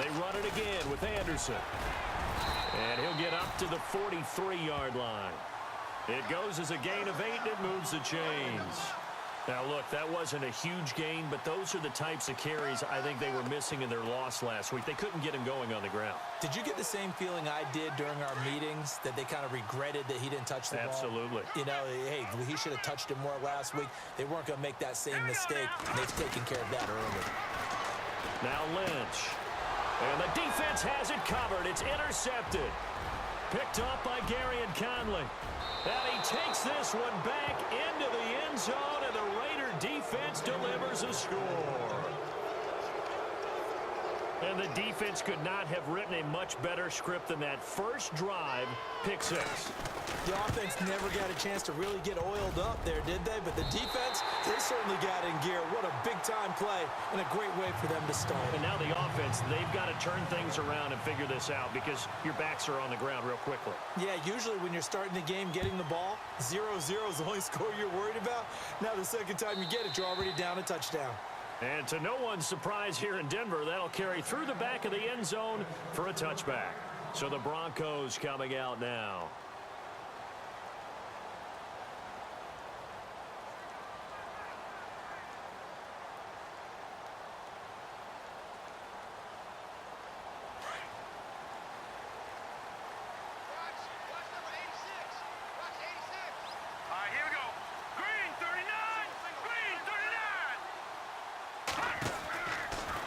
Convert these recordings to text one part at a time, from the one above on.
They run it again with Anderson. And he'll get up to the 43-yard line. It goes as a gain of 8, and it moves the chains. Now, look, that wasn't a huge gain, but those are the types of carries I think they were missing in their loss last week. They couldn't get him going on the ground. Did you get the same feeling I did during our meetings, that they kind of regretted that he didn't touch the ball? Absolutely. You know, hey, he should have touched it more last week. They weren't going to make that same mistake, and they've taken care of that early. Now Lynch. And the defense has it covered. It's intercepted. Picked up by Gary and Conley. And he takes this one back into the end zone, and the Raider defense delivers a score. And the defense could not have written a much better script than that first drive, pick 6. The offense never got a chance to really get oiled up there, did they? But the defense, they certainly got in gear. What a big-time play and a great way for them to start. And now the offense, they've got to turn things around and figure this out because your backs are on the ground real quickly. Yeah, usually when you're starting the game getting the ball, 0-0 is the only score you're worried about. Now the second time you get it, you're already down a touchdown. And to no one's surprise here in Denver, that'll carry through the back of the end zone for a touchback. So the Broncos coming out now.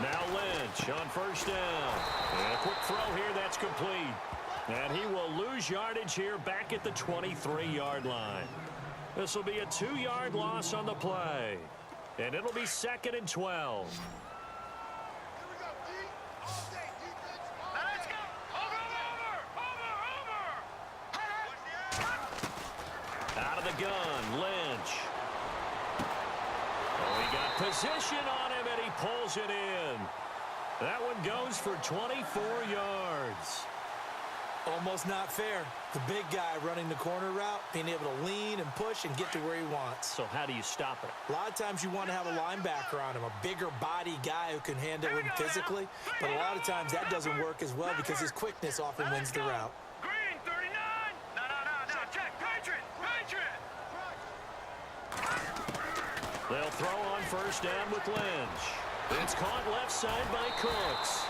Now Lynch on first down. And a quick throw here, that's complete. And he will lose yardage here back at the 23-yard line. This will be a 2-yard loss on the play. And it'll be 2nd and 12. Out of the gun, Lynch. Oh, he got position on him, and he pulls it in. That one goes for 24 yards. Almost not fair. The big guy running the corner route, being able to lean and push and get to where he wants. So how do you stop it? A lot of times you want to have a linebacker on him, a bigger body guy who can handle him physically. But a lot of times that doesn't work as well because his quickness often wins the route. Green, 39. No, check. Patriot. They'll throw on first down with Lynch. It's caught left side by Cooks.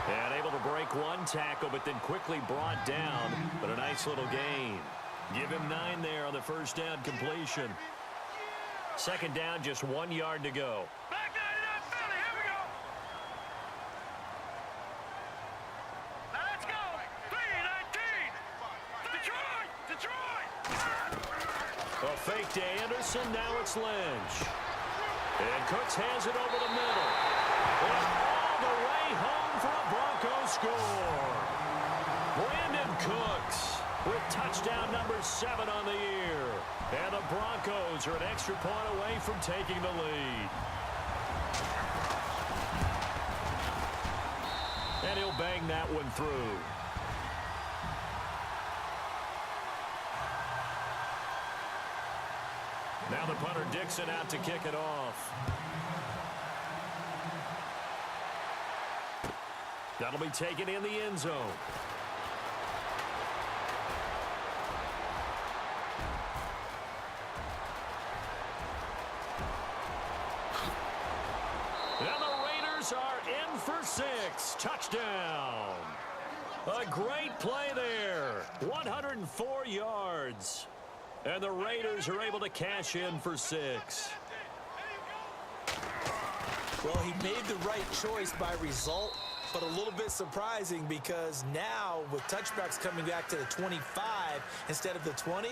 And able to break one tackle, but then quickly brought down. But a nice little gain. Give him 9 there on the first down completion. Second down, just 1 yard to go. Back 99 Philly, here we go. Now let's go. 3-19. Detroit. A fake to Anderson, now it's Lynch. And Cooks has it over the middle. And all the way home for a Broncos score. Brandon Cooks with touchdown number 7 on the year. And the Broncos are an extra point away from taking the lead. And he'll bang that one through. Now the punter Dixon out to kick it off. That'll be taken in the end zone. And the Raiders are in for 6. Touchdown. A great play there. 104 yards. And the Raiders are able to cash in for 6. Well, he made the right choice by result, but a little bit surprising because now with touchbacks coming back to the 25 instead of the 20,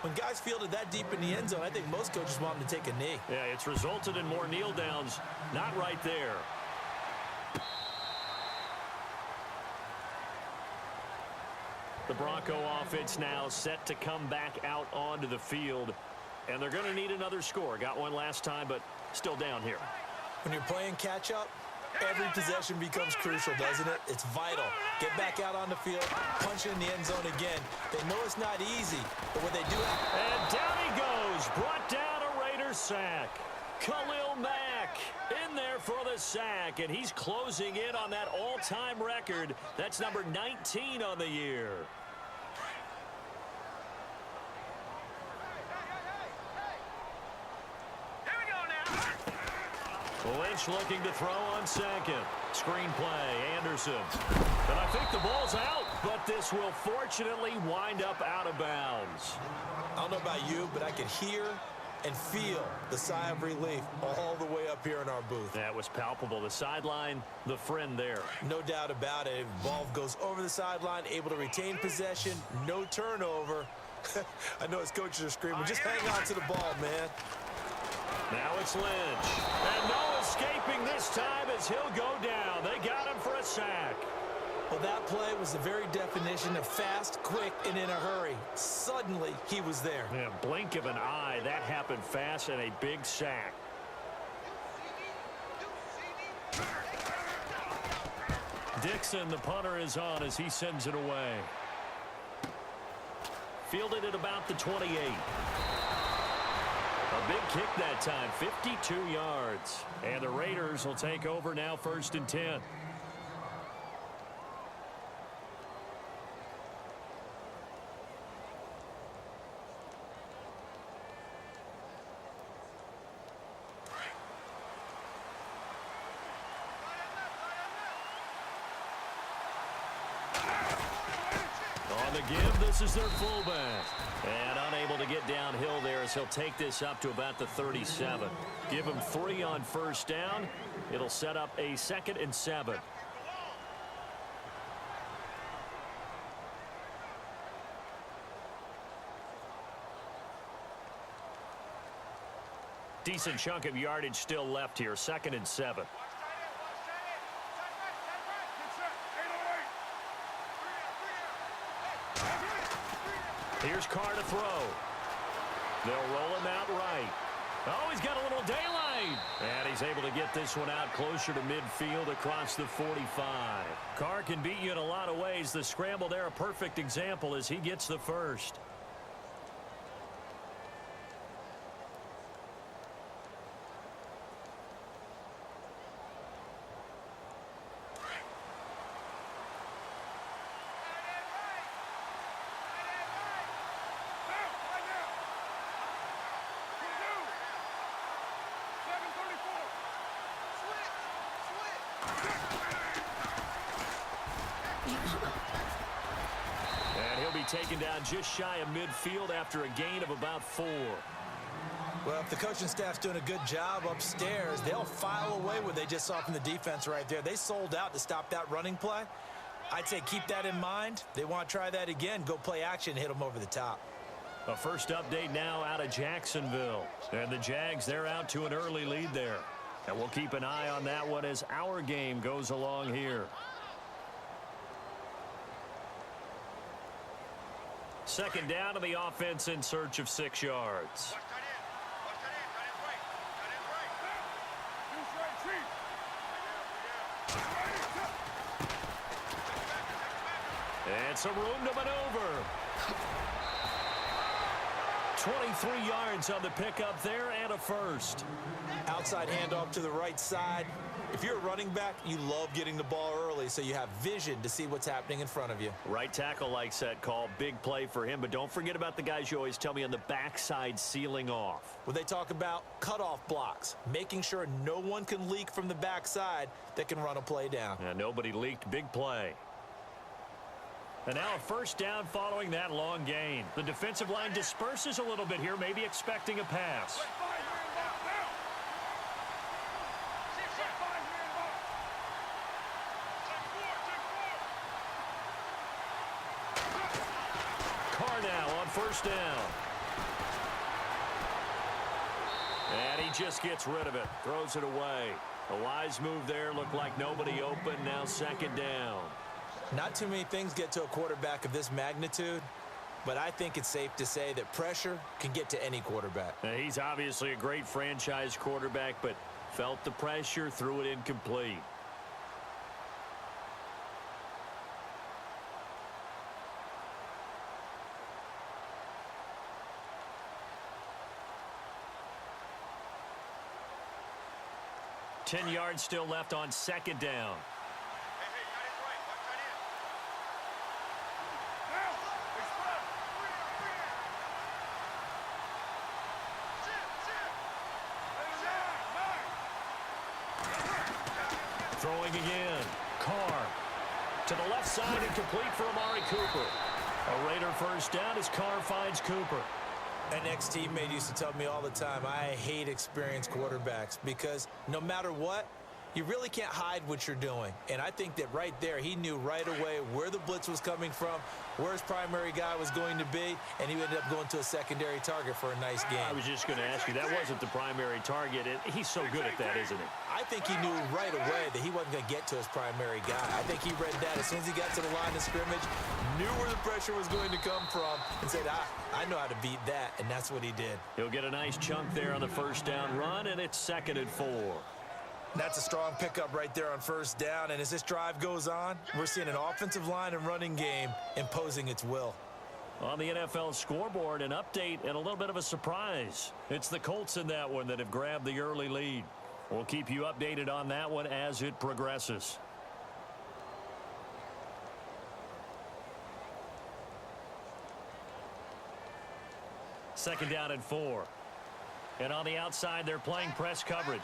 when guys fielded that deep in the end zone, I think most coaches want them to take a knee. Yeah, it's resulted in more kneel downs. Not right there. The Bronco offense now set to come back out onto the field. And they're going to need another score. Got one last time, but still down here. When you're playing catch-up, every possession becomes crucial, doesn't it? It's vital. Get back out on the field, punch it in the end zone again. They know it's not easy, but what they do have... And down he goes. Brought down a Raider sack. Khalil Mack back in there for the sack, and he's closing in on that all-time record. That's number 19 on the year. Here we go now. Lynch looking to throw on second. Screen play, Anderson. And I think the ball's out, but this will fortunately wind up out of bounds. I don't know about you, but I could hear and feel the sigh of relief all the way up here in our booth. That was palpable. The sideline, the friend there. No doubt about it. Ball goes over the sideline, able to retain possession, no turnover. I know his coaches are screaming, just hang on to the ball, man. Now it's Lynch. And no escaping this time as he'll go down. They got him for a sack. Well, that play was the very definition of fast, quick, and in a hurry. Suddenly, he was there. Yeah, blink of an eye. That happened fast and a big sack. Dixon, the punter, is on as he sends it away. Fielded at about the 28. A big kick that time, 52 yards. And the Raiders will take over now, 1st and 10. On the give, this is their fullback. And unable to get downhill there as he'll take this up to about the 37. Give him 3 on 1st down. It'll set up a 2nd and 7. Decent chunk of yardage still left here. 2nd and 7. Here's Carr to throw. They'll roll him out right. Oh, he's got a little daylight. And he's able to get this one out closer to midfield across the 45. Carr can beat you in a lot of ways. The scramble there, a perfect example as he gets the first. And he'll be taken down just shy of midfield after a gain of about 4. Well, if the coaching staff's doing a good job upstairs, they'll file away what they just saw from the defense right there. They sold out to stop that running play. I'd say keep that in mind. They want to try that again. Go play action, hit them over the top. A first update now out of Jacksonville. And the Jags, they're out to an early lead there. And we'll keep an eye on that one as our game goes along here. 2nd down to the offense in search of 6 yards. And some room to maneuver. 23 yards on the pickup there and a first. Outside handoff to the right side. If you're a running back, you love getting the ball early so you have vision to see what's happening in front of you. Right tackle likes that call. Big play for him. But don't forget about the guys you always tell me on the backside sealing off. When they talk about cutoff blocks, making sure no one can leak from the backside that can run a play down. And nobody leaked. Big play. And now a 1st down following that long gain. The defensive line disperses a little bit here, maybe expecting a pass. Carr now on 1st down. And he just gets rid of it, throws it away. A wise move there, looked like nobody open, now 2nd down. Not too many things get to a quarterback of this magnitude, but I think it's safe to say that pressure can get to any quarterback. Now, he's obviously a great franchise quarterback, but felt the pressure, threw it incomplete. 10 yards still left on second down. Throwing again. Carr. To the left side and complete for Amari Cooper. A Raider first down as Carr finds Cooper. An ex-teammate used to tell me all the time, I hate experienced quarterbacks because no matter what, you really can't hide what you're doing. And I think that right there, he knew right away where the blitz was coming from, where his primary guy was going to be, and he ended up going to a secondary target for a nice game. I was just going to ask you, that wasn't the primary target. He's so good at that, isn't he? I think he knew right away that he wasn't going to get to his primary guy. I think he read that as soon as he got to the line of scrimmage, knew where the pressure was going to come from, and said, I know how to beat that, and that's what he did. He'll get a nice chunk there on the first down run, and it's 2nd and 4. That's a strong pickup right there on first down, and as this drive goes on, we're seeing an offensive line and running game imposing its will. On the NFL scoreboard, an update and a little bit of a surprise. It's the Colts in that one that have grabbed the early lead. We'll keep you updated on that one as it progresses. Second down and 4. And on the outside, they're playing press coverage.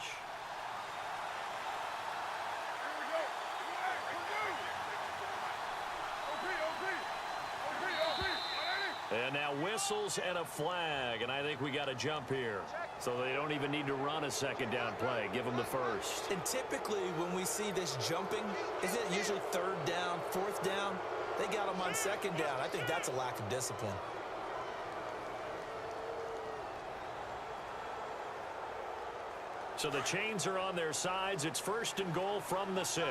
And now whistles and a flag, and I think we got a jump here. So they don't even need to run a second down play. Give them the first. And typically when we see this jumping, isn't it usually 3rd down, 4th down? They got them on 2nd down. I think that's a lack of discipline. So the chains are on their sides. It's 1st and goal from the 6.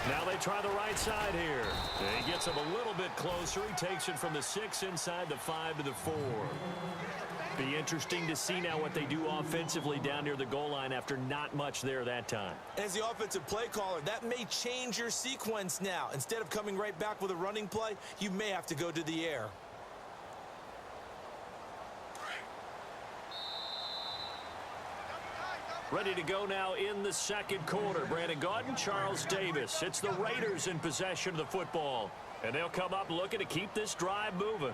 Now they try the right side here. He gets him a little bit closer. He takes it from the 6 inside the 5 to the 4. Be interesting to see now what they do offensively down near the goal line after not much there that time. As the offensive play caller, that may change your sequence now. Instead of coming right back with a running play, you may have to go to the air. Ready to go now in the second quarter. Brandon Gaudin, Charles Davis. It's the Raiders in possession of the football. And they'll come up looking to keep this drive moving.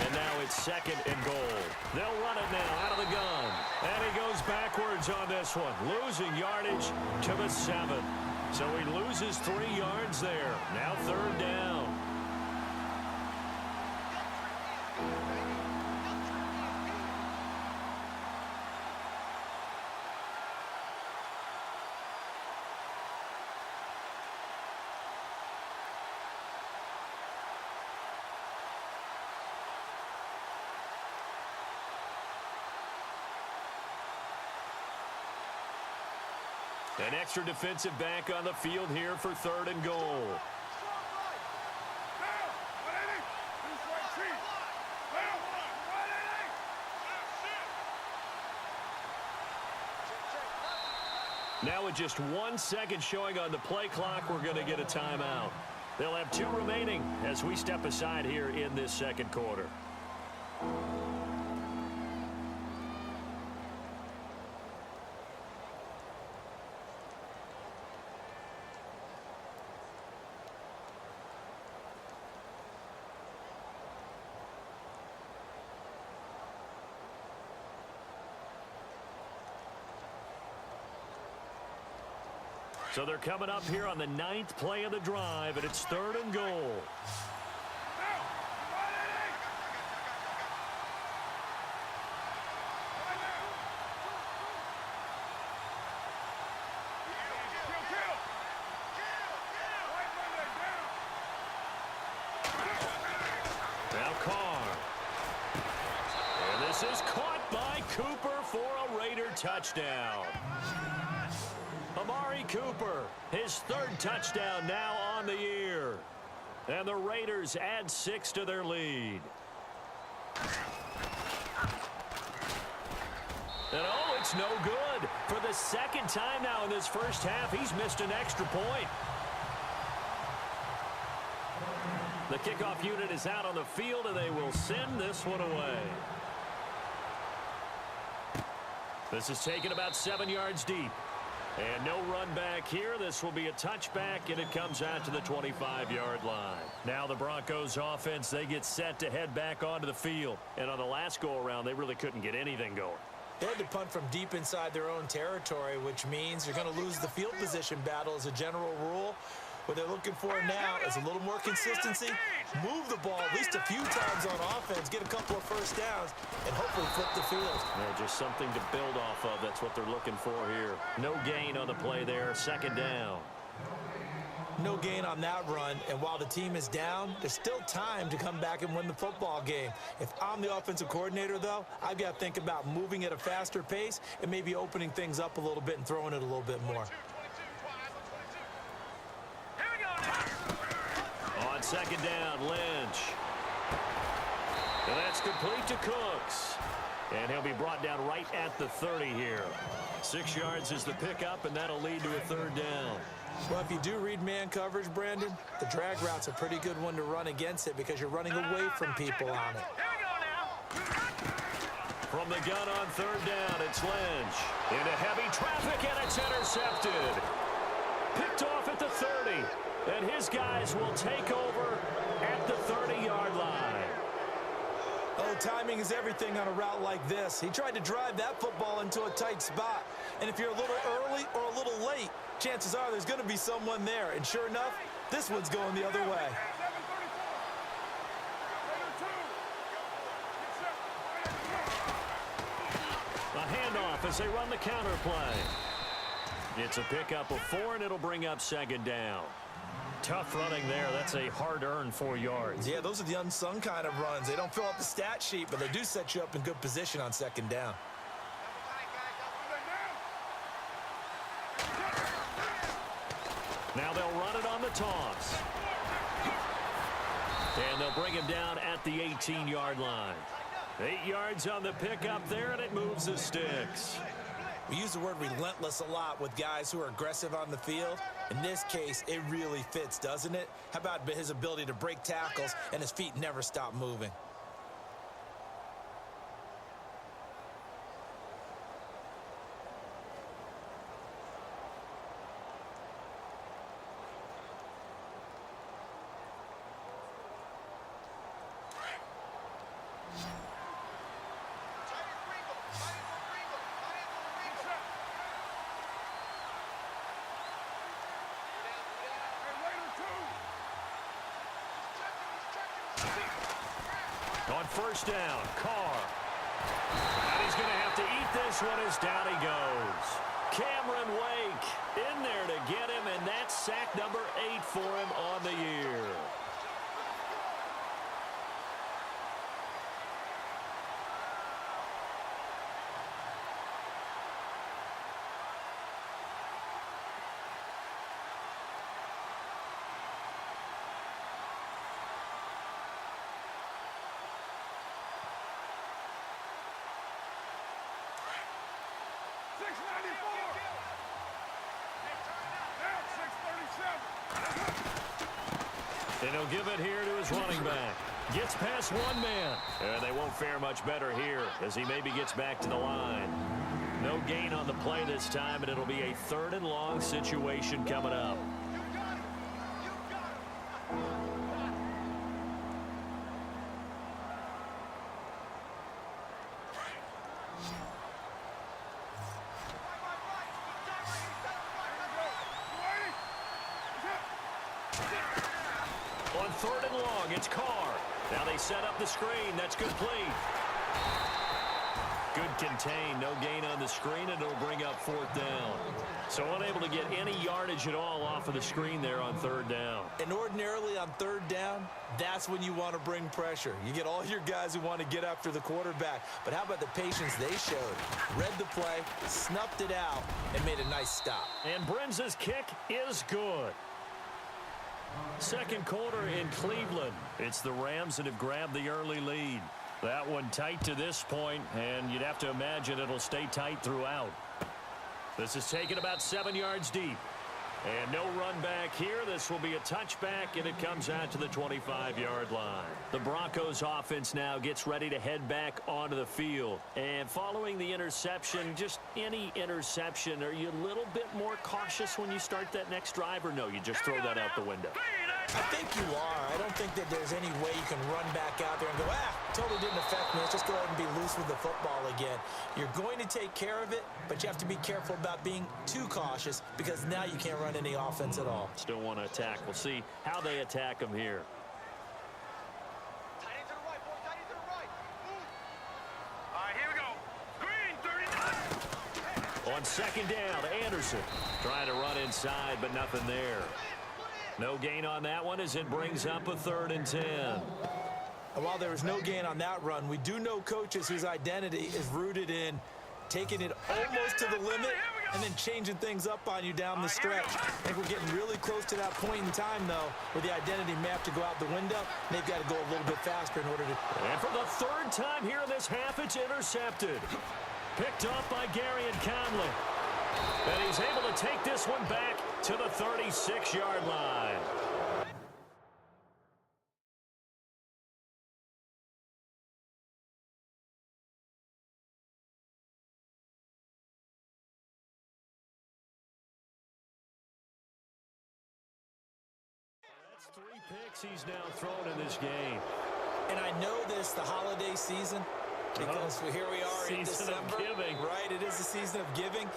And now it's 2nd and goal. They'll run it now out of the gun. And he goes backwards on this one, losing yardage to the 7. So he loses 3 yards there. Now 3rd down. An extra defensive back on the field here for 3rd and goal. Now with just 1 second showing on the play clock, we're going to get a timeout. They'll have 2 remaining as we step aside here in this second quarter. So they're coming up here on the 9th play of the drive, and it's 3rd and goal. Now Carr. Raider touchdown. Amari Cooper, his third touchdown now on the year. And the Raiders add 6 to their lead. And oh, it's no good. For the second time now in this first half, he's missed an extra point. The kickoff unit is out on the field, and they will send this one away. This is taken about 7 yards deep. And no run back here. This will be a touchback, and it comes out to the 25-yard line. Now the Broncos offense, they get set to head back onto the field. And on the last go-around, they really couldn't get anything going. They had to punt from deep inside their own territory, which means you're going to lose the field position battle as a general rule. What they're looking for now is a little more consistency, move the ball at least a few times on offense, get a couple of first downs, and hopefully flip the field. Yeah, just something to build off of. That's what they're looking for here. No gain on the play there. Second down. No gain on that run, and while the team is down, there's still time to come back and win the football game. If I'm the offensive coordinator, though, I've got to think about moving at a faster pace and maybe opening things up a little bit and throwing it a little bit more. On second down, Lynch. And that's complete to Cooks. And he'll be brought down right at the 30 here. 6 yards is the pickup, and that'll lead to a third down. Well, if you do read man coverage, Brandon, the drag route's a pretty good one to run against it because you're running away from people on it. From the gun on third down, it's Lynch. Into heavy traffic, and it's intercepted. Picked off at the 30. And his guys will take over at the 30-yard line. Oh, timing is everything on a route like this. He tried to drive that football into a tight spot. And if you're a little early or a little late, chances are there's going to be someone there. And sure enough, this one's going the other way. A handoff as they run the counter play. It's a pickup of 4, and it'll bring up second down. Tough running there. That's a hard-earned 4 yards. Yeah, those are the unsung kind of runs. They don't fill up the stat sheet, but they do set you up in good position on second down. Now they'll run it on the toss. And they'll bring him down at the 18-yard line. 8 yards on the pickup there, and it moves the sticks. We use the word relentless a lot with guys who are aggressive on the field. In this case, it really fits, doesn't it? How about his ability to break tackles and his feet never stop moving? On first down, Carr. And he's going to have to eat this one as down he goes. Cameron Wake in there to get him, and that's sack number 8 for him on the year. And he'll give it here to his running back. Gets past one man. And they won't fare much better here as he maybe gets back to the line. No gain on the play this time, and it'll be a 3rd and long situation coming up. On 3rd and long, it's Carr. Now they set up the screen. That's complete. Good contain. No gain on the screen, and it'll bring up 4th down. So unable to get any yardage at all off of the screen there on third down. And ordinarily on third down, that's when you want to bring pressure. You get all your guys who want to get after the quarterback. But how about the patience they showed? Read the play, snuffed it out, and made a nice stop. And Brenza's kick is good. Second quarter in Cleveland. It's the Rams that have grabbed the early lead. That one tight to this point, and you'd have to imagine it'll stay tight throughout. This is taken about 7 yards deep. And no run back here. This will be a touchback, and it comes out to the 25-yard line. The Broncos offense now gets ready to head back onto the field. And following the interception, just any interception, are you a little bit more cautious when you start that next drive, or no, you just throw that out the window? I think you are. I don't think that there's any way you can run back out there and go, totally didn't affect me. Let's just go ahead and be loose with the football again. You're going to take care of it, but you have to be careful about being too cautious because now you can't run any offense at all. Still want to attack. We'll see how they attack them here. Tight end to the right, boy. Tight end to the right. Move. All right, here we go. Green, 39. On second down, Anderson trying to run inside, but nothing there. No gain on that one as it brings up a 3rd and 10. And while there was no gain on that run, we do know coaches whose identity is rooted in taking it almost to the limit and then changing things up on you down the stretch. I think we're getting really close to that point in time, though, where the identity may have to go out the window. And they've got to go a little bit faster in order to... And for the 3rd time here in this half, it's intercepted. Picked up by Gary and Conley. And he's able to take this one back to the 36-yard line. That's 3 picks he's now thrown in this game. And I know this, the holiday season, because here we are in December. Season of giving. Right, it is the season of giving.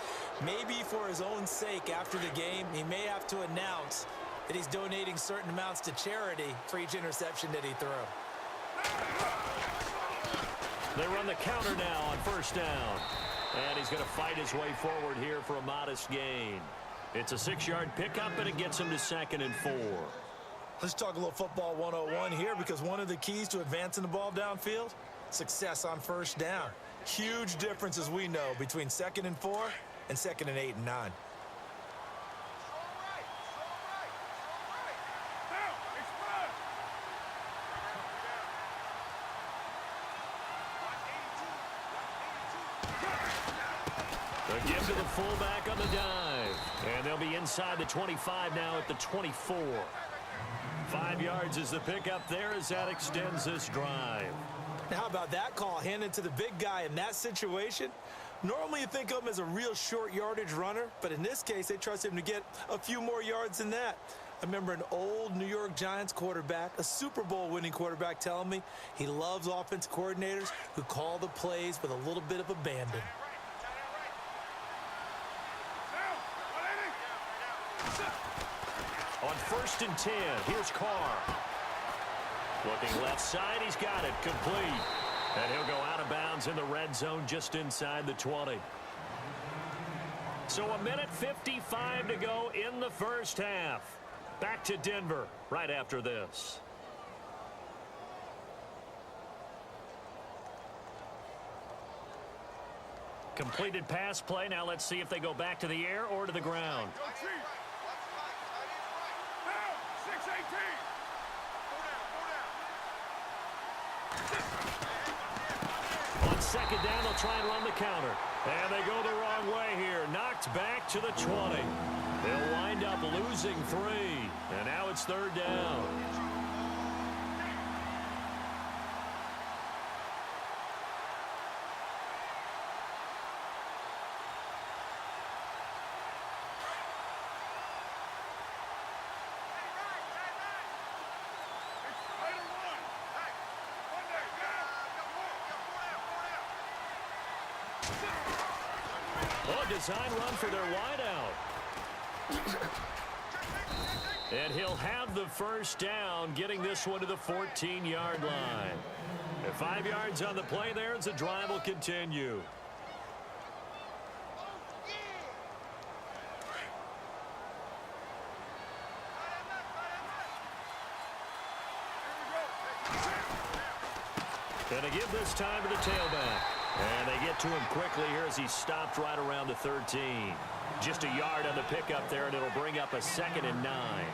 Maybe for his own sake after the game, he may have to announce that he's donating certain amounts to charity for each interception that he threw. They run the counter now on 1st down. And he's going to fight his way forward here for a modest gain. It's a 6-yard pickup, and it gets him to 2nd and 4. Let's talk a little football 101 here, because one of the keys to advancing the ball downfield, success on 1st down. Huge difference, as we know, between 2nd and 4 and 2nd and 8 and 9. The give to the fullback on the dive. And they'll be inside the 25 now at the 24. 5 yards is the pickup there as that extends this drive. Now, how about that call handed to the big guy in that situation? Normally you think of him as a real short yardage runner, but in this case they trust him to get a few more yards than that. I remember an old New York Giants quarterback, a Super Bowl winning quarterback, telling me he loves offensive coordinators who call the plays with a little bit of abandon. On 1st and 10, here's Carr. Looking left side, he's got it, complete. And he'll go out of bounds in the red zone just inside the 20. So 1:55 to go in the 1st half. Back to Denver right after this. Completed pass play. Now let's see if they go back to the air or to the ground. On 2nd down, they'll try and run the counter. And they go the wrong way here. Knocked back to the 20. They'll wind up losing 3. And now it's 3rd down. Design run for their wideout. And he'll have the 1st down, getting this one to the 14-yard line. And 5 yards on the play there as the drive will continue. And they give this time to the tailback. And they get to him quickly here as he stopped right around the 13. Just a yard on the pickup there, and it'll bring up a 2nd and 9.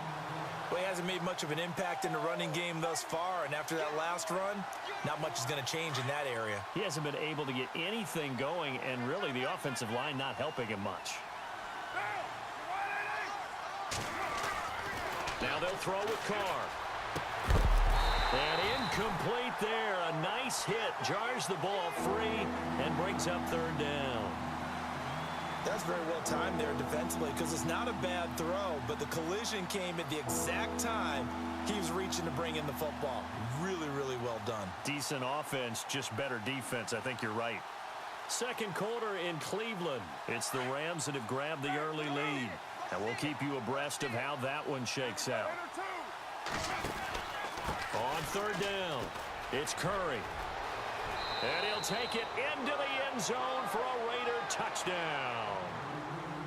Well, he hasn't made much of an impact in the running game thus far, and after that last run, not much is going to change in that area. He hasn't been able to get anything going, and really the offensive line not helping him much. Now they'll throw with Carr. And incomplete there. A nice hit. Jars the ball free and brings up 3rd down. That's very well timed there defensively because it's not a bad throw, but the collision came at the exact time he was reaching to bring in the football. Really, really well done. Decent offense, just better defense. I think you're right. Second quarter in Cleveland. It's the Rams that have grabbed the early lead. And we'll keep you abreast of how that one shakes out. On 3rd down, it's Curry. And he'll take it into the end zone for a Raider touchdown.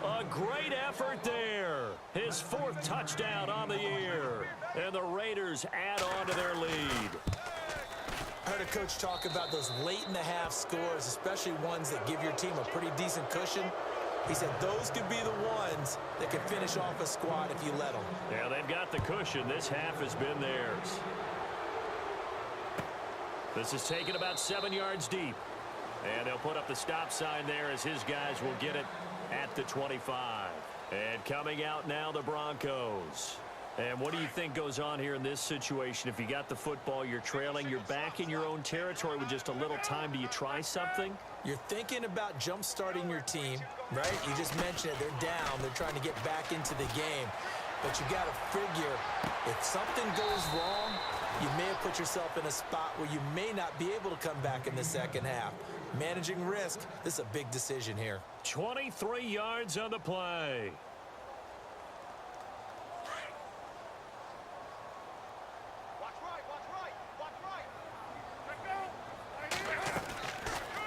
A great effort there. His 4th touchdown on the year. And the Raiders add on to their lead. I heard a coach talk about those late-in-the-half scores, especially ones that give your team a pretty decent cushion. He said those could be the ones that can finish off a squad if you let them. Yeah, they've got the cushion. This half has been theirs. This is taken about 7 yards deep. And they'll put up the stop sign there as his guys will get it at the 25. And coming out now, the Broncos. And what do you think goes on here in this situation? If you got the football, you're trailing, you're back in your own territory with just a little time. Do you try something? You're thinking about jump-starting your team, right? You just mentioned it. They're down. They're trying to get back into the game. But you got to figure if something goes wrong, you may have put yourself in a spot where you may not be able to come back in the second half. Managing risk, this is a big decision here. 23 yards on the play.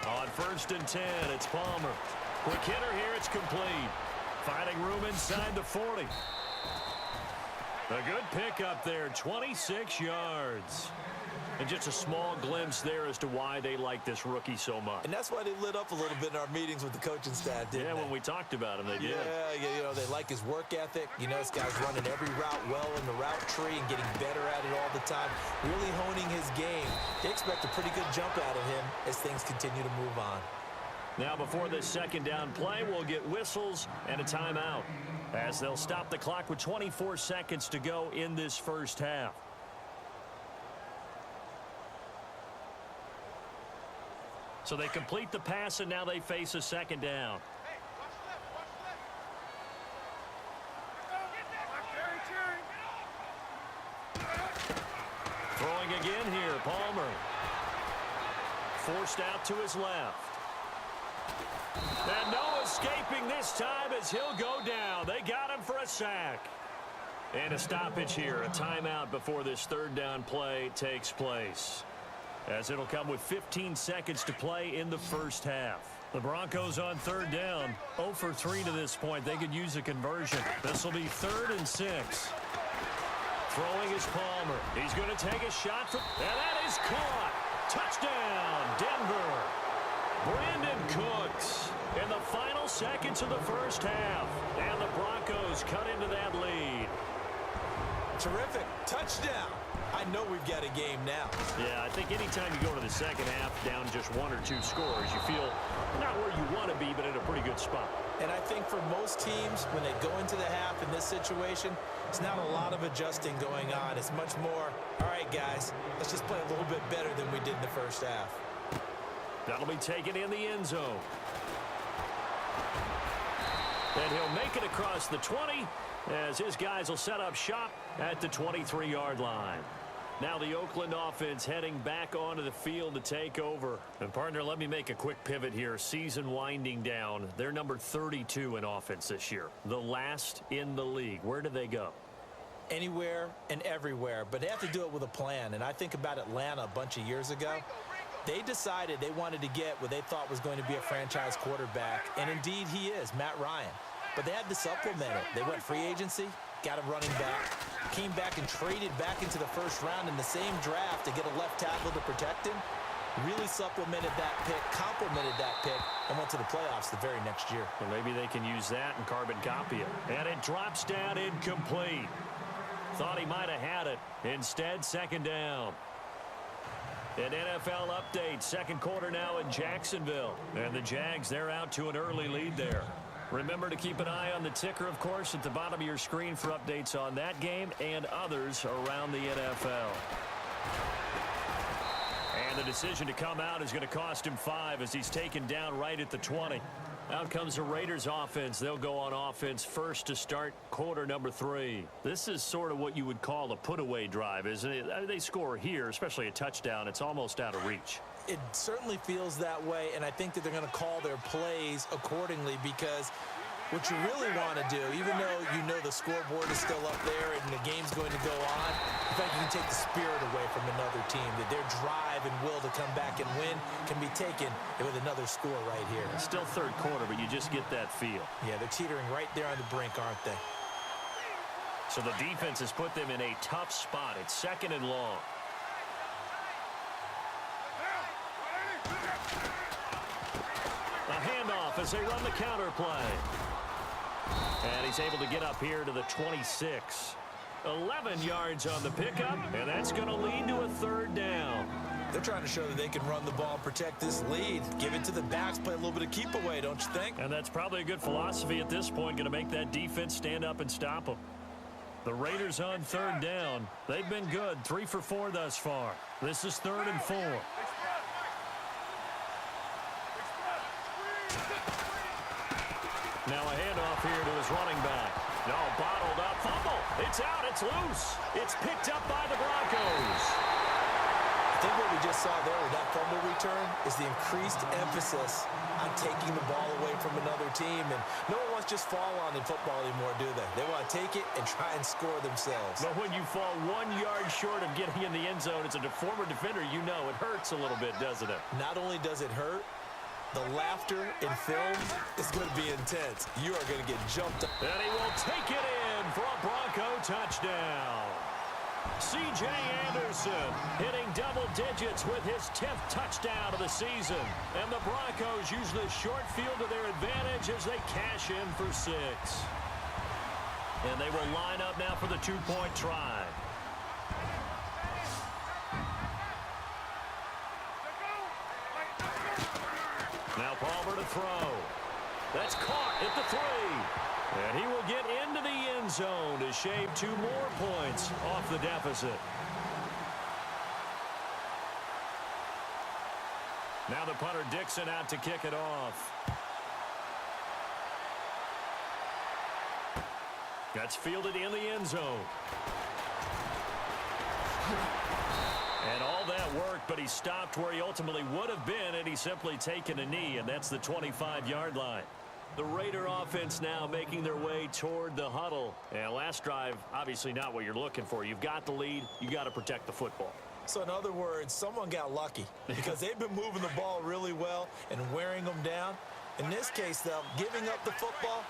On 1st and 10, it's Palmer. Quick hitter here, it's complete. Finding room inside the 40. A good pickup there, 26 yards. And just a small glimpse there as to why they like this rookie so much. And that's why they lit up a little bit in our meetings with the coaching staff, didn't they? Yeah, when we talked about him, they did. Yeah, you know, they like his work ethic. You know, this guy's running every route well in the route tree and getting better at it all the time, really honing his game. They expect a pretty good jump out of him as things continue to move on. Now, before this 2nd down play, we'll get whistles and a timeout as they'll stop the clock with 24 seconds to go in this first half. So they complete the pass, and now they face a 2nd down. Throwing again here, Palmer. Forced out to his left. And no escaping this time as he'll go down. They got him for a sack. And a stoppage here, a timeout before this 3rd down play takes place, as it'll come with 15 seconds to play in the first half. The Broncos on 3rd down, 0 for 3 to this point. They could use a conversion. This will be 3rd and 6. Throwing is Palmer. He's going to take a shot from, and that is caught. Touchdown, Denver. Brandon Cooks in the final seconds of the first half. And the Broncos cut into that lead. Terrific. Touchdown. I know we've got a game now. Yeah, I think anytime you go to the second half down just 1 or 2 scores, you feel not where you want to be, but in a pretty good spot. And I think for most teams, when they go into the half in this situation, it's not a lot of adjusting going on. It's much more, all right, guys, let's just play a little bit better than we did in the first half. That'll be taken in the end zone. And he'll make it across the 20 as his guys will set up shop at the 23-yard line. Now the Oakland offense heading back onto the field to take over. And, partner, let me make a quick pivot here. Season winding down. They're number 32 in offense this year. The last in the league. Where do they go? Anywhere and everywhere. But they have to do it with a plan. And I think about Atlanta a bunch of years ago. They decided they wanted to get what they thought was going to be a franchise quarterback. And, indeed, he is, Matt Ryan. But they had to supplement it. They went free agency, got a running back, came back and traded back into the first round in the same draft to get a left tackle to protect him. really supplemented that pick, complemented that pick, and went to the playoffs the very next year. Well, maybe they can use that and carbon copy it. And it drops down incomplete. Thought he might have had it. Instead, second down. An NFL update. Second quarter now in Jacksonville. And the Jags, they're out to an early lead there. Remember to keep an eye on the ticker, of course, at the bottom of your screen for updates on that game and others around the NFL. And the decision to come out is going to cost him 5 as he's taken down right at the 20. Out comes the Raiders offense. They'll go on offense first to start quarter number 3. This is sort of what you would call a put-away drive, isn't it? They score here, especially a touchdown. It's almost out of reach. It certainly feels that way, and I think that they're going to call their plays accordingly because what you really want to do, even though you know the scoreboard is still up there and the game's going to go on, in fact, you can take the spirit away from another team, that their drive and will to come back and win can be taken with another score right here. It's still third quarter, but you just get that feel. Yeah, they're teetering right there on the brink, aren't they? So the defense has put them in a tough spot. It's second and long. A handoff as they run the counter play. And he's able to get up here to the 26. 11 yards on the pickup, and that's going to lead to a third down. They're trying to show that they can run the ball, protect this lead, give it to the backs, play a little bit of keep away, don't you think? And that's probably a good philosophy at this point, going to make that defense stand up and stop them. The Raiders on third down. They've been good, 3 for 4 thus far. This is 3rd and 4. Now a handoff here to his running back. No, bottled up, fumble. It's out, it's loose. It's picked up by the Broncos. I think what we just saw there with that fumble return is the increased emphasis on taking the ball away from another team. And no one wants to just fall on in football anymore, do they? They want to take it and try and score themselves. But when you fall 1 yard short of getting in the end zone as a former defender, you know it hurts a little bit, doesn't it? Not only does it hurt, the laughter in film is going to be intense. You are going to get jumped up. And he will take it in for a Bronco touchdown. C.J. Anderson hitting double digits with his 10th touchdown of the season. And the Broncos use the short field to their advantage as they cash in for 6. And they will line up now for the 2-point try. Now Palmer to throw. That's caught at the 3. And he will get into the end zone to shave 2 more points off the deficit. Now the punter Dixon out to kick it off. That's fielded in the end zone. And all that worked, but he stopped where he ultimately would have been, and he's simply taken a knee, and that's the 25-yard line. The Raider offense now making their way toward the huddle. And last drive, obviously not what you're looking for. You've got the lead. You got to protect the football. So in other words, someone got lucky because they've been moving the ball really well and wearing them down. In this case, though, giving up the football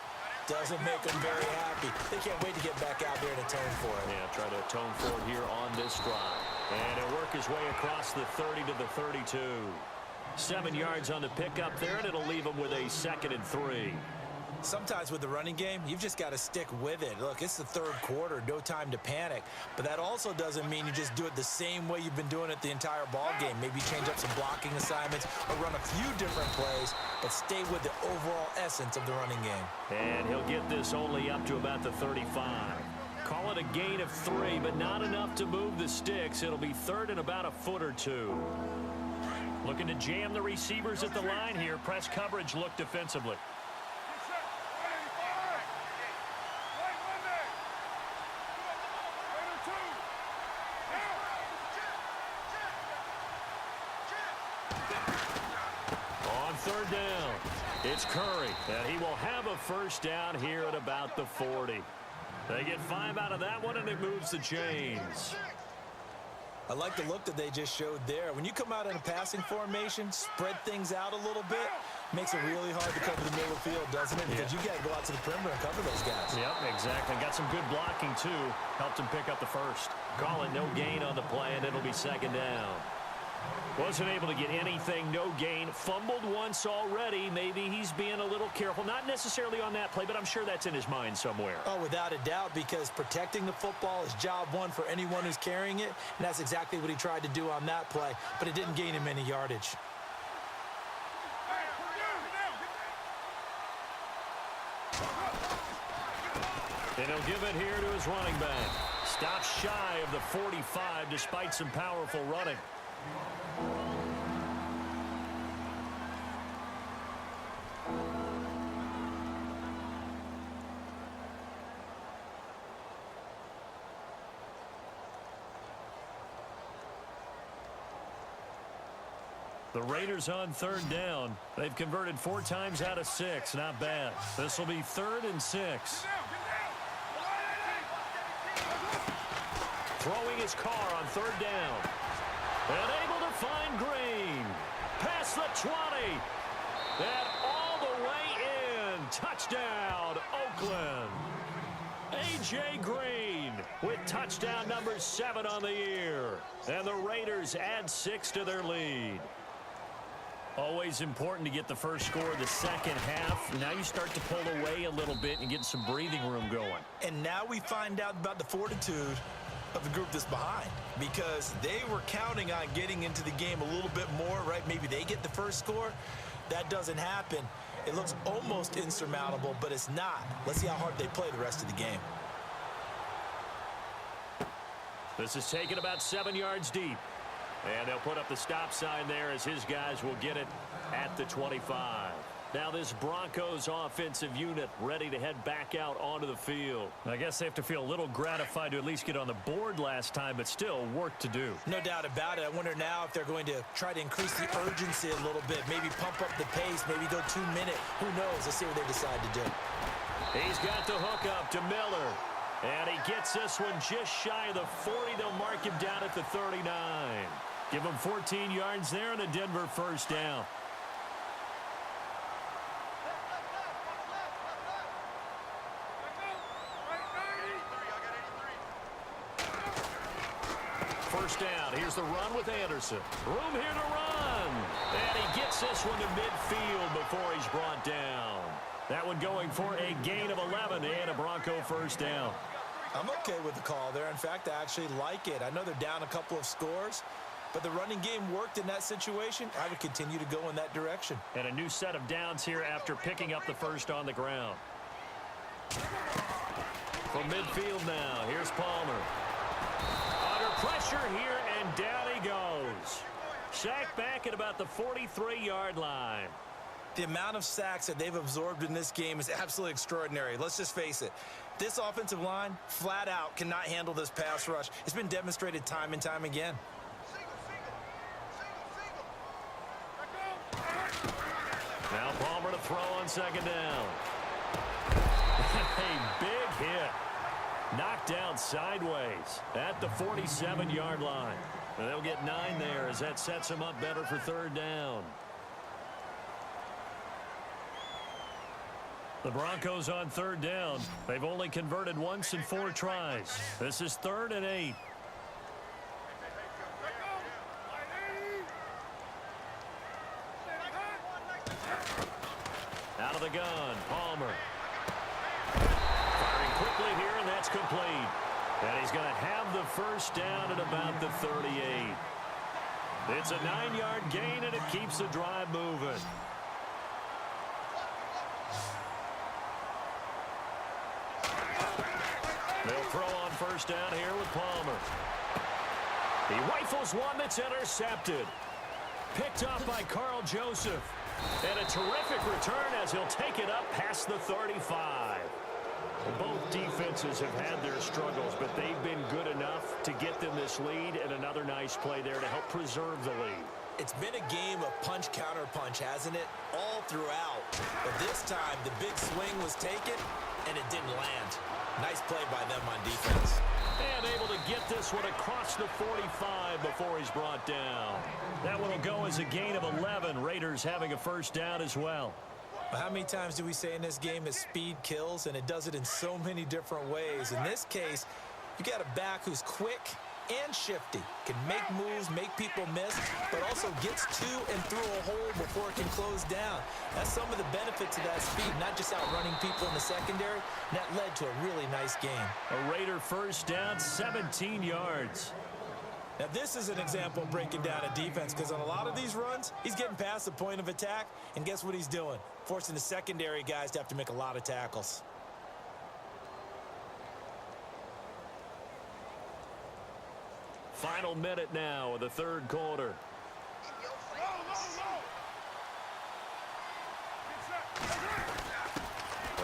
doesn't make them very happy. They can't wait to get back out there and atone for it. Yeah, try to atone for it here on this drive. And he'll work his way across the 30 to the 32. 7 yards on the pickup there, and it'll leave him with a 2nd and 3. Sometimes with the running game, you've just got to stick with it. Look, it's the third quarter, no time to panic. But that also doesn't mean you just do it the same way you've been doing it the entire ball game. Maybe change up some blocking assignments or run a few different plays, but stay with the overall essence of the running game. And he'll get this only up to about the 35. Call it a gain of 3, but not enough to move the sticks. It'll be 3rd and about a foot or 2. Looking to jam the receivers at the line here. Press coverage look defensively. On 3rd down, it's Curry, and he will have a first down here at about the 40. They get 5 out of that one, and it moves the chains. I like the look that they just showed there. When you come out in a passing formation, spread things out a little bit, makes it really hard to cover the middle of the field, doesn't it? Because you got to go out to the perimeter and cover those guys. Yep, exactly. Got some good blocking, too. Helped him pick up the first. Call it no gain on the play, and it'll be 2nd down. Wasn't able to get anything, no gain. Fumbled once already. Maybe he's being a little careful. Not necessarily on that play, but I'm sure that's in his mind somewhere. Oh, without a doubt, because protecting the football is job one for anyone who's carrying it, and that's exactly what he tried to do on that play, but it didn't gain him any yardage. And he'll give it here to his running back. Stops shy of the 45 despite some powerful running. The Raiders on third down. They've converted 4 times out of 6. Not bad. This will be 3rd and 6. Throwing his car on 3rd down. And able to find Green. Past the 20. And all the way in. Touchdown, Oakland. A.J. Green with touchdown number 7 on the year. And the Raiders add 6 to their lead. Always important to get the first score of the second half. Now you start to pull away a little bit and get some breathing room going. And now we find out about the fortitude of the group that's behind, because they were counting on getting into the game a little bit more, right? Maybe they get the first score. That doesn't happen. It looks almost insurmountable, but it's not. Let's see how hard they play the rest of the game. This is taken about 7 yards deep. And they'll put up the stop sign there as his guys will get it at the 25. Now this Broncos offensive unit ready to head back out onto the field. I guess they have to feel a little gratified to at least get on the board last time, but still work to do. No doubt about it. I wonder now if they're going to try to increase the urgency a little bit, maybe pump up the pace, maybe go 2-minute. Who knows? Let's see what they decide to do. He's got the hook up to Miller. And he gets this one just shy of the 40. They'll mark him down at the 39. Give him 14 yards there and a Denver first down. First down. Here's the run with Anderson. Room here to run. And he gets this one to midfield before he's brought down. That one going for a gain of 11 and a Bronco first down. I'm okay with the call there. In fact, I actually like it. I know they're down a couple of scores, but the running game worked in that situation. I would continue to go in that direction. And a new set of downs here after picking up the first on the ground. From midfield now, here's Palmer. Under pressure here, and down he goes. Sacked back at about the 43-yard line. The amount of sacks that they've absorbed in this game is absolutely extraordinary. Let's just face it. This offensive line, flat out, cannot handle this pass rush. It's been demonstrated time and time again. Now Palmer to throw on second down. A big hit. Knocked down sideways at the 47-yard line. And they'll get 9 there as that sets them up better for third down. The Broncos on third down. They've only converted once in 4 tries. This is 3rd and 8. Out of the gun, Palmer. Firing quickly here, and that's complete. And he's going to have the first down at about the 38. It's a 9-yard gain, and it keeps the drive moving. They'll throw on first down here with Palmer. He rifles one that's intercepted. Picked up by Carl Joseph. And a terrific return as he'll take it up past the 35. Both defenses have had their struggles, but they've been good enough to get them this lead, and another nice play there to help preserve the lead. It's been a game of punch-counter-punch, hasn't it? All throughout. But this time, the big swing was taken, and it didn't land. Nice play by them on defense. And able to get this one across the 45 before he's brought down. That one will go as a gain of 11. Raiders having a first down as well. How many times do we say in this game that speed kills, and it does it in so many different ways? In this case, you got a back who's quick, and shifty. Can make moves, make people miss, but also gets to and through a hole before it can close down. That's some of the benefits of that speed, not just outrunning people in the secondary. And that led to a really nice game. A Raider first down, 17 yards. Now, this is an example of breaking down a defense, because on a lot of these runs, he's getting past the point of attack, and guess what he's doing? Forcing the secondary guys to have to make a lot of tackles. Final minute now of the third quarter.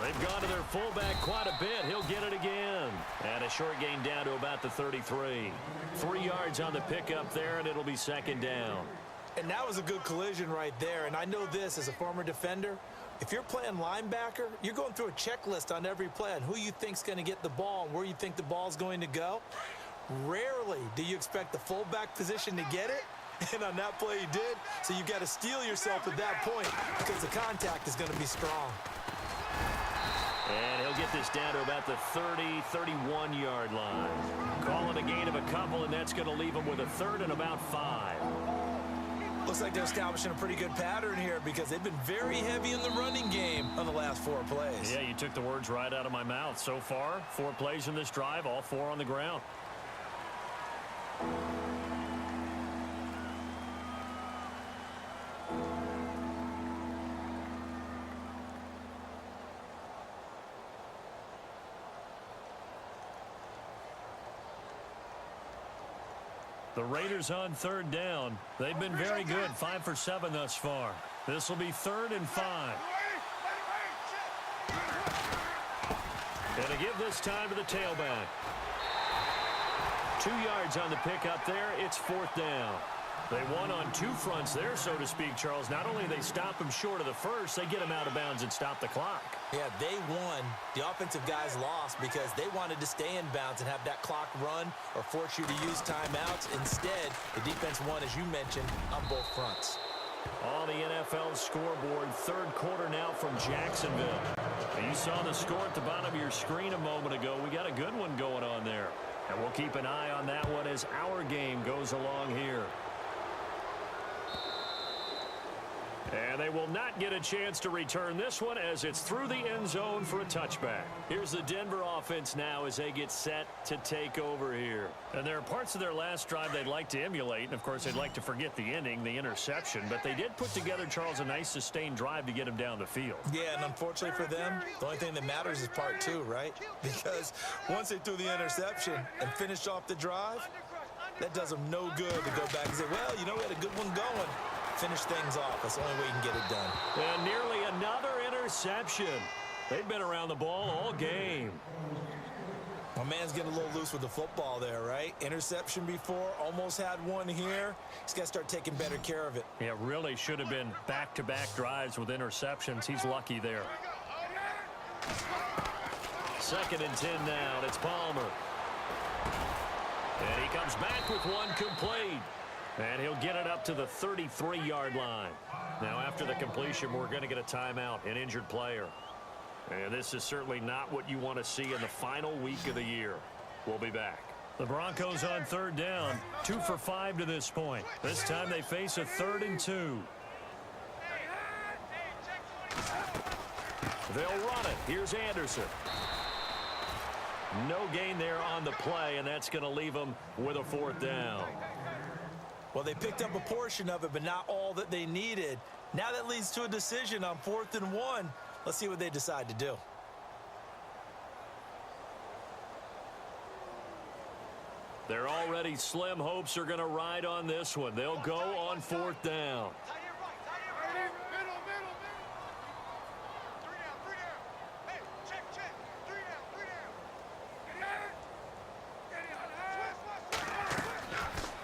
They've gone to their fullback quite a bit. He'll get it again. And a short gain down to about the 33. 3 yards on the pickup there, and it'll be second down. And that was a good collision right there. And I know this as a former defender. If you're playing linebacker, you're going through a checklist on every play on who you think's going to get the ball and where you think the ball's going to go. Rarely do you expect the fullback position to get it. And on that play, he did. So you've got to steel yourself at that point because the contact is going to be strong. And he'll get this down to about the 30, 31-yard line. Calling a gain of a couple, and that's going to leave him with a third and about 5. Looks like they're establishing a pretty good pattern here because they've been very heavy in the running game on the last 4 plays. Yeah, you took the words right out of my mouth. So far, 4 plays in this drive, all 4 on the ground. The Raiders on third down. They've been very good, 5 for 7 thus far. This will be 3rd and 5. And to give this time to the tailback. 2 yards on the pickup there. It's 4th down. They won on 2 fronts there, so to speak, Charles. Not only they stop him short of the first, they get him out of bounds and stop the clock. Yeah, they won. The offensive guys lost because they wanted to stay in bounds and have that clock run or force you to use timeouts. Instead, the defense won, as you mentioned, on both fronts. On the NFL scoreboard, third quarter now from Jacksonville. And you saw the score at the bottom of your screen a moment ago. We got a good one going on there. And we'll keep an eye on that one as our game goes along here. And they will not get a chance to return this one as it's through the end zone for a touchback. Here's the Denver offense now as they get set to take over here. And there are parts of their last drive they'd like to emulate. And, of course, they'd like to forget the ending, the interception. But they did put together, Charles, a nice sustained drive to get him down the field. Yeah, and unfortunately for them, the only thing that matters is part 2, right? Because once they threw the interception and finished off the drive, that does them no good to go back and say, well, you know, we had a good one going. Finish things off. That's the only way you can get it done. And nearly another interception. They've been around the ball all game. My man's getting a little loose with the football there, right? Interception before, almost had one here. He's got to start taking better care of it. Yeah, really should have been back-to-back drives with interceptions. He's lucky there. 2nd and 10 now. It's Palmer. And he comes back with one complete. And he'll get it up to the 33-yard line. Now, after the completion, we're going to get a timeout, an injured player. And this is certainly not what you want to see in the final week of the year. We'll be back. The Broncos on third down, 2 for 5 to this point. This time they face a 3rd and 2. They'll run it. Here's Anderson. No gain there on the play, and that's going to leave them with a 4th down. Well, they picked up a portion of it, but not all that they needed. Now that leads to a decision on 4th and 1. Let's see what they decide to do. They're already slim hopes are going to ride on this one. They'll go on 4th down.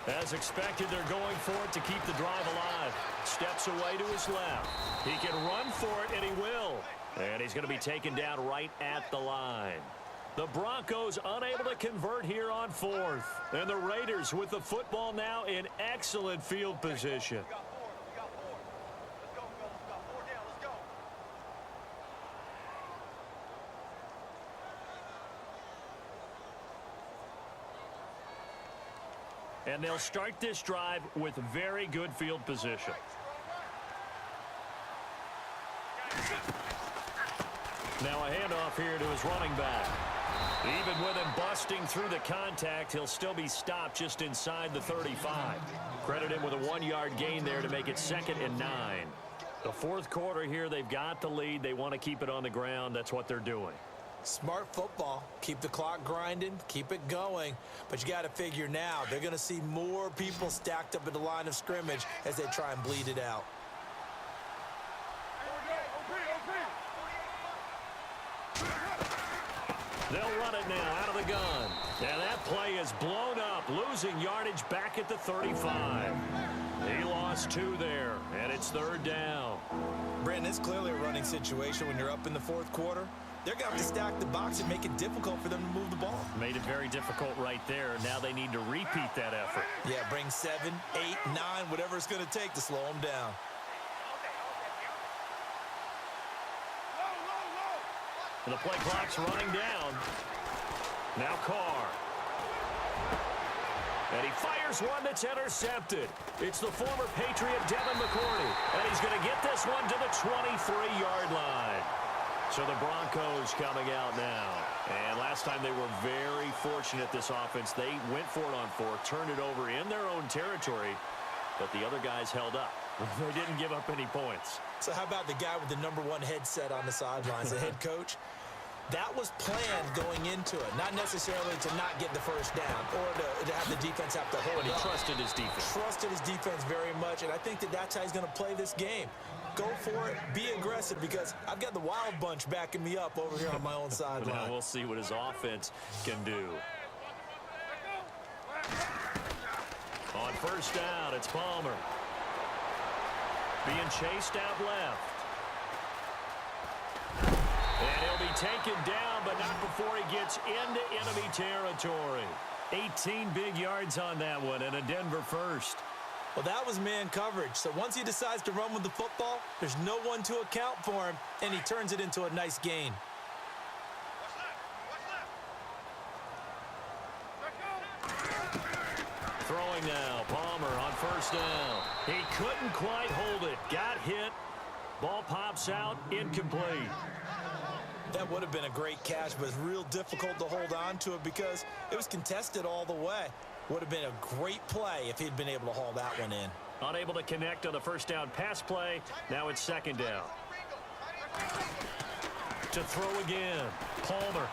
As expected, they're going for it to keep the drive alive. Steps away to his left. He can run for it, and he will. And he's going to be taken down right at the line. The Broncos unable to convert here on 4th. And the Raiders with the football now in excellent field position. And they'll start this drive with very good field position. Now a handoff here to his running back. Even with him busting through the contact, he'll still be stopped just inside the 35. Credit him with a 1-yard gain there to make it 2nd and 9. The fourth quarter here, they've got the lead. They want to keep it on the ground. That's what they're doing. Smart football. Keep the clock grinding. Keep it going. But you got to figure now, they're going to see more people stacked up at the line of scrimmage as they try and bleed it out. They'll run it now out of the gun. And that play is blown up, losing yardage back at the 35. He lost 2 there, and it's 3rd down. Brandon, it's clearly a running situation when you're up in the fourth quarter. They're going to have to stack the box and make it difficult for them to move the ball. Made it very difficult right there. Now they need to repeat that effort. Yeah, bring 7, 8, 9, whatever it's going to take to slow them down. And the play clock's running down. Now Carr. And he fires one that's intercepted. It's the former Patriot Devin McCourty. And he's going to get this one to the 23-yard line. So the Broncos coming out now. And last time they were very fortunate, this offense. They went for it on 4, turned it over in their own territory, but the other guys held up. They didn't give up any points. So how about the guy with the #1 headset on the sidelines, the head coach? That was planned going into it, not necessarily to not get the first down or to have the defense have to hold But he up. trusted his defense. Trusted his defense very much, and I think that that's how he's going to play this game. Go for it, be aggressive, because I've got the wild bunch backing me up over here on my own sideline. Now we'll see what his offense can do. On first down, it's Palmer. Being chased out left. And he'll be taken down, but not before he gets into enemy territory. 18 big yards on that one, and a Denver first. Well, that was man coverage. So once he decides to run with the football, there's no one to account for him, and he turns it into a nice gain. Throwing now, Palmer on first down. He couldn't quite hold it. Got hit. Ball pops out, incomplete. That would have been a great catch, but it's real difficult to hold on to it because it was contested all the way. Would have been a great play if he'd been able to haul that one in. Unable to connect on the first down pass play. Now it's 2nd down. To throw again, Palmer.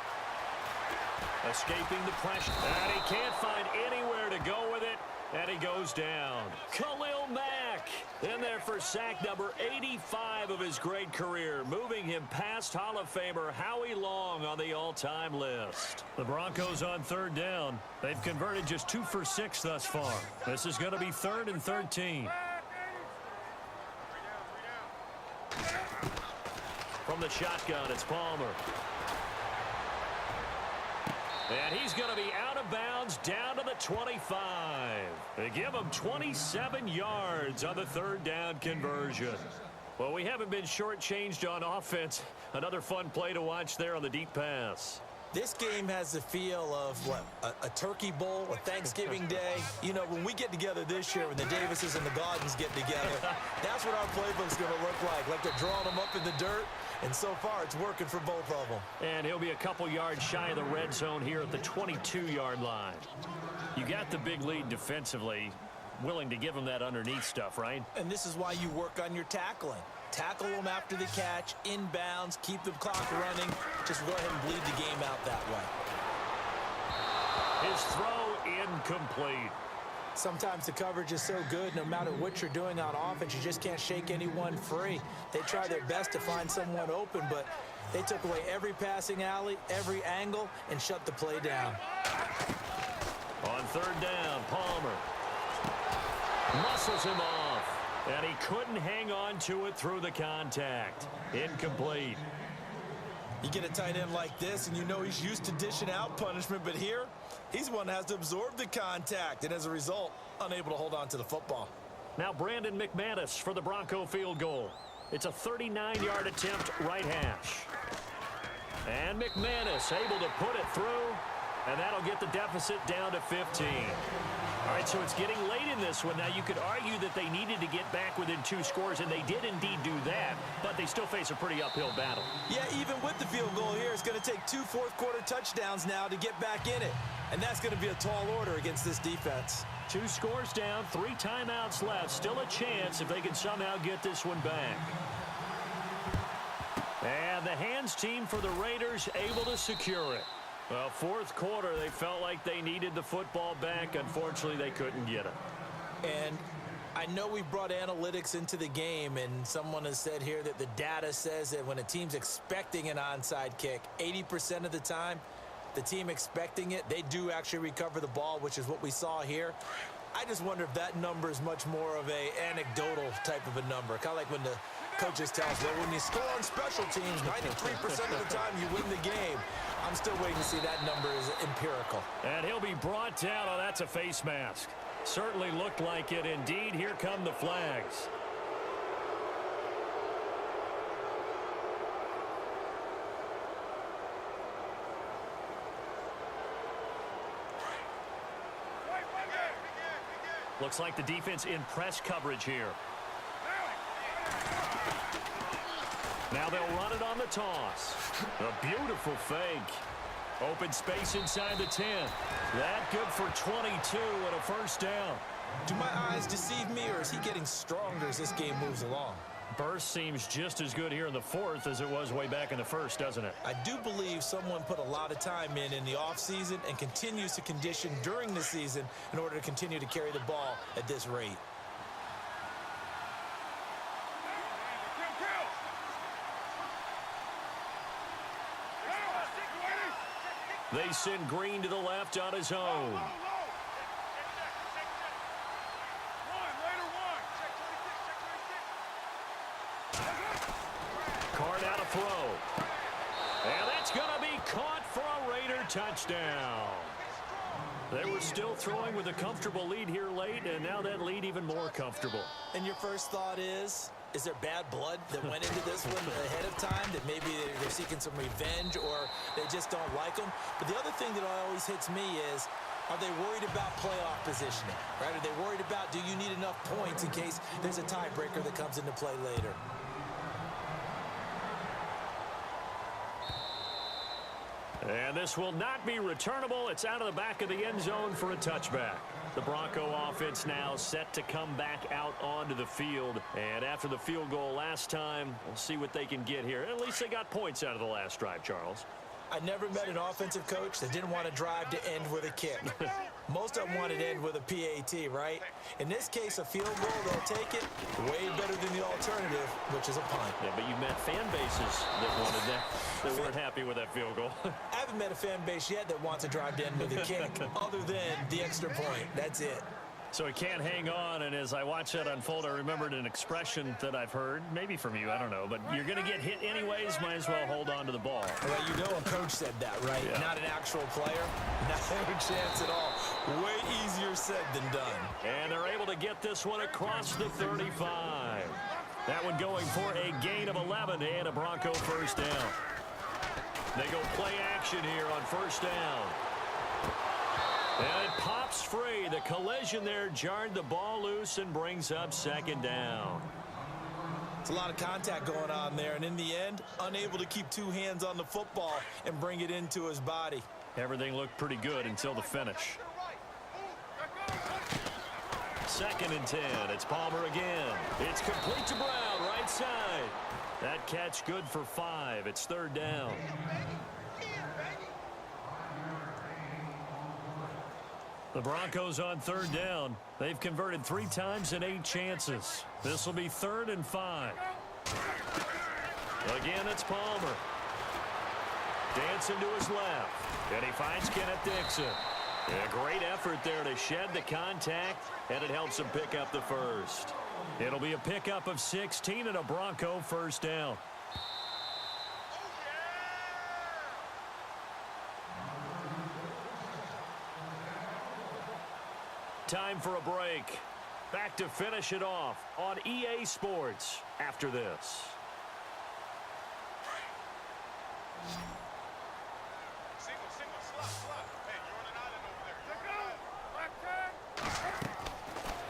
Escaping the pressure. And he can't find anywhere to go with it. And he goes down. Khalil Mack in there for sack number 85 of his great career, moving him past Hall of Famer Howie Long on the all-time list. The Broncos on 3rd down. They've converted just 2 for 6 thus far. This is going to be 3rd and 13. From the shotgun, it's Palmer. And he's going to be out of bounds down to the 25. They give him 27 yards on the 3rd down conversion. Well, we haven't been shortchanged on offense. Another fun play to watch there on the deep pass. This game has the feel of, what, a turkey bowl, a Thanksgiving day. You know, when we get together this year, when the Davises and the Gaudens get together, that's what our playbook's going to look like they're drawing them up in the dirt. And so far, it's working for both of them. And he'll be a couple yards shy of the red zone here at the 22-yard line. You got the big lead defensively, willing to give him that underneath stuff, right? And this is why you work on your tackling. Tackle them after the catch, inbounds, keep the clock running. Just go ahead and bleed the game out that way. His throw incomplete. Sometimes the coverage is so good, no matter what you're doing on offense, you just can't shake anyone free. They try their best to find someone open, but they took away every passing alley, every angle, and shut the play down. On 3rd down, Palmer muscles him off, and he couldn't hang on to it through the contact. Incomplete. You get a tight end like this, and you know he's used to dishing out punishment, but here, he's one that has to absorb the contact, and as a result, unable to hold on to the football. Now Brandon McManus for the Bronco field goal. It's a 39-yard attempt, right hash. And McManus able to put it through, and that'll get the deficit down to 15. All right, so it's getting late in this one. Now, you could argue that they needed to get back within 2 scores, and they did indeed do that, but they still face a pretty uphill battle. Yeah, even with the field goal here, it's going to take 2 fourth-quarter touchdowns now to get back in it. And that's going to be a tall order against this defense. 2 scores down, 3 timeouts left. Still a chance if they can somehow get this one back. And the hands team for the Raiders able to secure it. Well, fourth quarter, they felt like they needed the football back. Unfortunately, they couldn't get it. And I know we brought analytics into the game, and someone has said here that the data says that when a team's expecting an onside kick, 80% of the time, the team expecting it, they do actually recover the ball, which is what we saw here. I just wonder if that number is much more of a anecdotal type of a number. Kind of like when the coaches tell us, well, when you score on special teams, 93% of the time you win the game. I'm still waiting to see that number is empirical. And he'll be brought down. Oh, that's a face mask. Certainly looked like it. Indeed, here come the flags. Looks like the defense in press coverage here. Now they'll run it on the toss. A beautiful fake. Open space inside the 10. That good for 22 and a first down. Do my eyes deceive me, or is he getting stronger as this game moves along? Burst seems just as good here in the fourth as it was way back in the first, doesn't it? I do believe someone put a lot of time in the offseason and continues to condition during the season in order to continue to carry the ball at this rate. They send Green to the left on his own. Card out a throw. And that's going to be caught for a Raider touchdown. They were still throwing with a comfortable lead here late, and now that lead even more comfortable. And your first thought is there bad blood that went into this one ahead of time, that maybe they're seeking some revenge or they just don't like them? But the other thing that always hits me is, are they worried about playoff positioning, right? Are they worried about, do you need enough points in case there's a tiebreaker that comes into play later? And this will not be returnable. It's out of the back of the end zone for a touchback. The Bronco offense now set to come back out onto the field. And after the field goal last time, we'll see what they can get here. At least they got points out of the last drive, Charles. I never met an offensive coach that didn't want to drive to end with a kick. Most of them wanted to end with a PAT, right? In this case, a field goal, they'll take it way better than the alternative, which is a punt. Yeah, but you met fan bases that wanted that, that weren't happy with that field goal. I haven't met a fan base yet that wants to drive to end with a kick, other than the extra point. That's it. So he can't hang on, and as I watch that unfold, I remembered an expression that I've heard, maybe from you, I don't know, but you're going to get hit anyways, might as well hold on to the ball. Well, you know a coach said that, right? Yeah. Not an actual player. Not a chance at all. Way easier said than done. And they're able to get this one across the 35. That one going for a gain of 11 and a Bronco first down. They go play action here on first down. And it pops free. The collision there jarred the ball loose and brings up second down. It's a lot of contact going on there, and in the end, unable to keep 2 hands on the football and bring it into his body. Everything looked pretty good until the finish. 2nd and 10. It's Palmer again. It's complete to Brown, right side. That catch good for 5. It's 3rd down. The Broncos on 3rd down. They've converted 3 times in 8 chances. This will be 3rd and 5. Again, it's Palmer. Dancing to his left. And he finds Kenneth Dixon. A great effort there to shed the contact, and it helps him pick up the first. It'll be a pickup of 16 and a Bronco first down. Time for a break. Back to finish it off on EA Sports after this.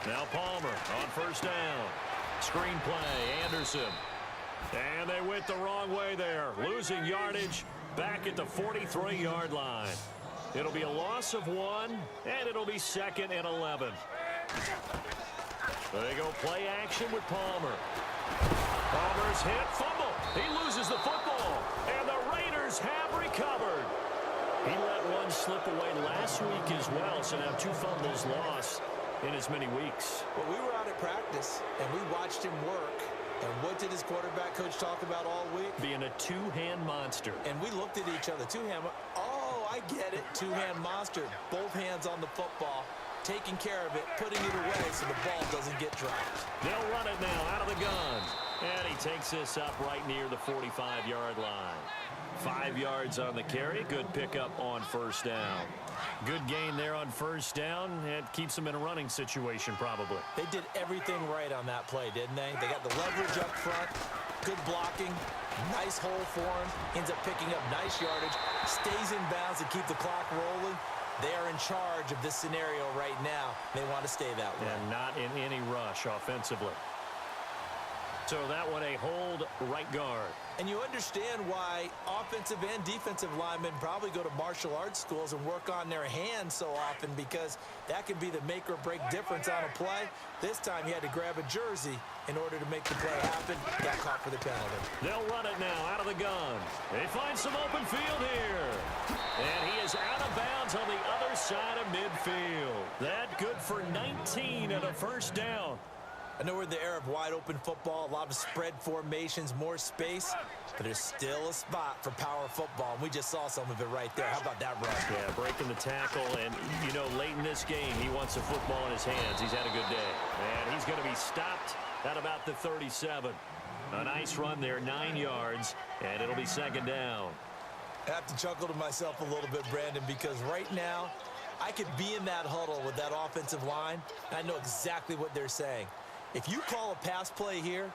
Now Palmer on first down. Screen play, Anderson. And they went the wrong way there. Losing yardage back at the 43-yard line. It'll be a loss of 1, and it'll be 2nd and 11. They go play action with Palmer. Palmer's hit, fumble. He loses the football, and the Raiders have recovered. He let one slip away last week as well, so now 2 fumbles lost in as many weeks. Well, we were out at practice, and we watched him work. And what did his quarterback coach talk about all week? Being a two-hand monster. And we looked at each other. Two-hand. Oh, I get it. Two-hand monster. Both hands on the football, taking care of it, putting it away so the ball doesn't get dropped. They'll run it now out of the gun. And he takes this up right near the 45-yard line. 5 yards on the carry. Good pickup on first down. Good gain there on first down. It keeps them in a running situation probably. They did everything right on that play, didn't they? They got the leverage up front. Good blocking. Nice hole for him. Ends up picking up nice yardage. Stays in bounds to keep the clock rolling. They are in charge of this scenario right now. They want to stay that way. And not in any rush offensively. So that one a hold right guard. And you understand why offensive and defensive linemen probably go to martial arts schools and work on their hands so often, because that can be the make or break difference on a play. This time he had to grab a jersey in order to make the play happen. Got caught for the penalty. They'll run it now out of the gun. They find some open field here. And he is out of bounds on the other side of midfield. That good for 19 and a first down. I know we're in the era of wide-open football, a lot of spread formations, more space, but there's still a spot for power football, and we just saw some of it right there. How about that run? Yeah, breaking the tackle, and, you know, late in this game, he wants the football in his hands. He's had a good day. And he's going to be stopped at about the 37. A nice run there, 9 yards, and it'll be 2nd down. I have to chuckle to myself a little bit, Brandon, because right now, I could be in that huddle with that offensive line, and I know exactly what they're saying. If you call a pass play here,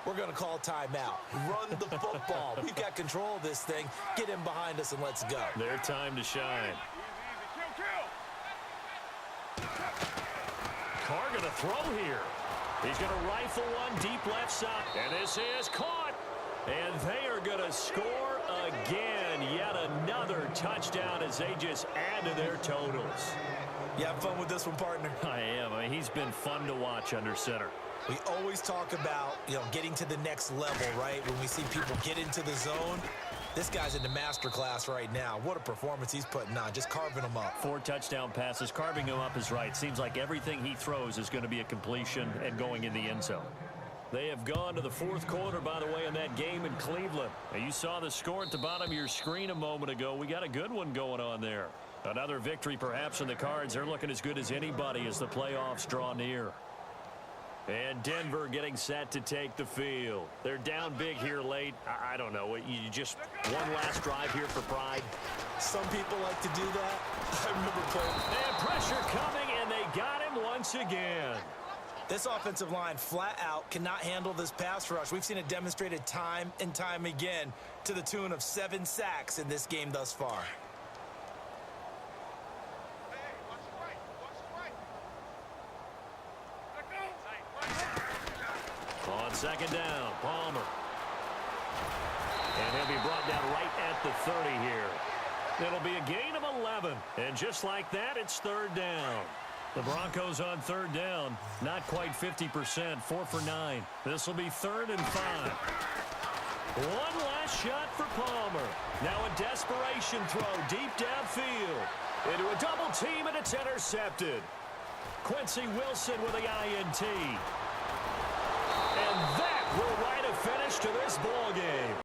we're going to call timeout. Run the football. We've got control of this thing. Get him behind us and let's go. Their time to shine. Carr going to throw here. He's going to rifle one deep left side. And this is caught. And they are going to score again. Yet another touchdown as they just add to their totals. You have fun with this one, partner? I am. I mean, he's been fun to watch under center. We always talk about, getting to the next level, right? When we see people get into the zone, this guy's in the master class right now. What a performance he's putting on, just carving them up. 4 touchdown passes. Carving him up is right. Seems like everything he throws is going to be a completion and going in the end zone. They have gone to the 4th quarter, by the way, in that game in Cleveland. Now, you saw the score at the bottom of your screen a moment ago. We got a good one going on there. Another victory perhaps in the cards. They're looking as good as anybody as the playoffs draw near. And Denver getting set to take the field. They're down big here late. I don't know. You just one last drive here for pride. Some people like to do that. I remember playing. And pressure coming, and they got him once again. This offensive line flat out cannot handle this pass rush. We've seen it demonstrated time and time again to the tune of 7 sacks in this game thus far. On 2nd down, Palmer. And he'll be brought down right at the 30 here. It'll be a gain of 11. And just like that, it's 3rd down. The Broncos on 3rd down. Not quite 50%, 4 for 9. This will be 3rd and 5. One last shot for Palmer. Now a desperation throw deep downfield. Into a double team, and it's intercepted. Quincy Wilson with the INT. And that will write a finish to this ball game.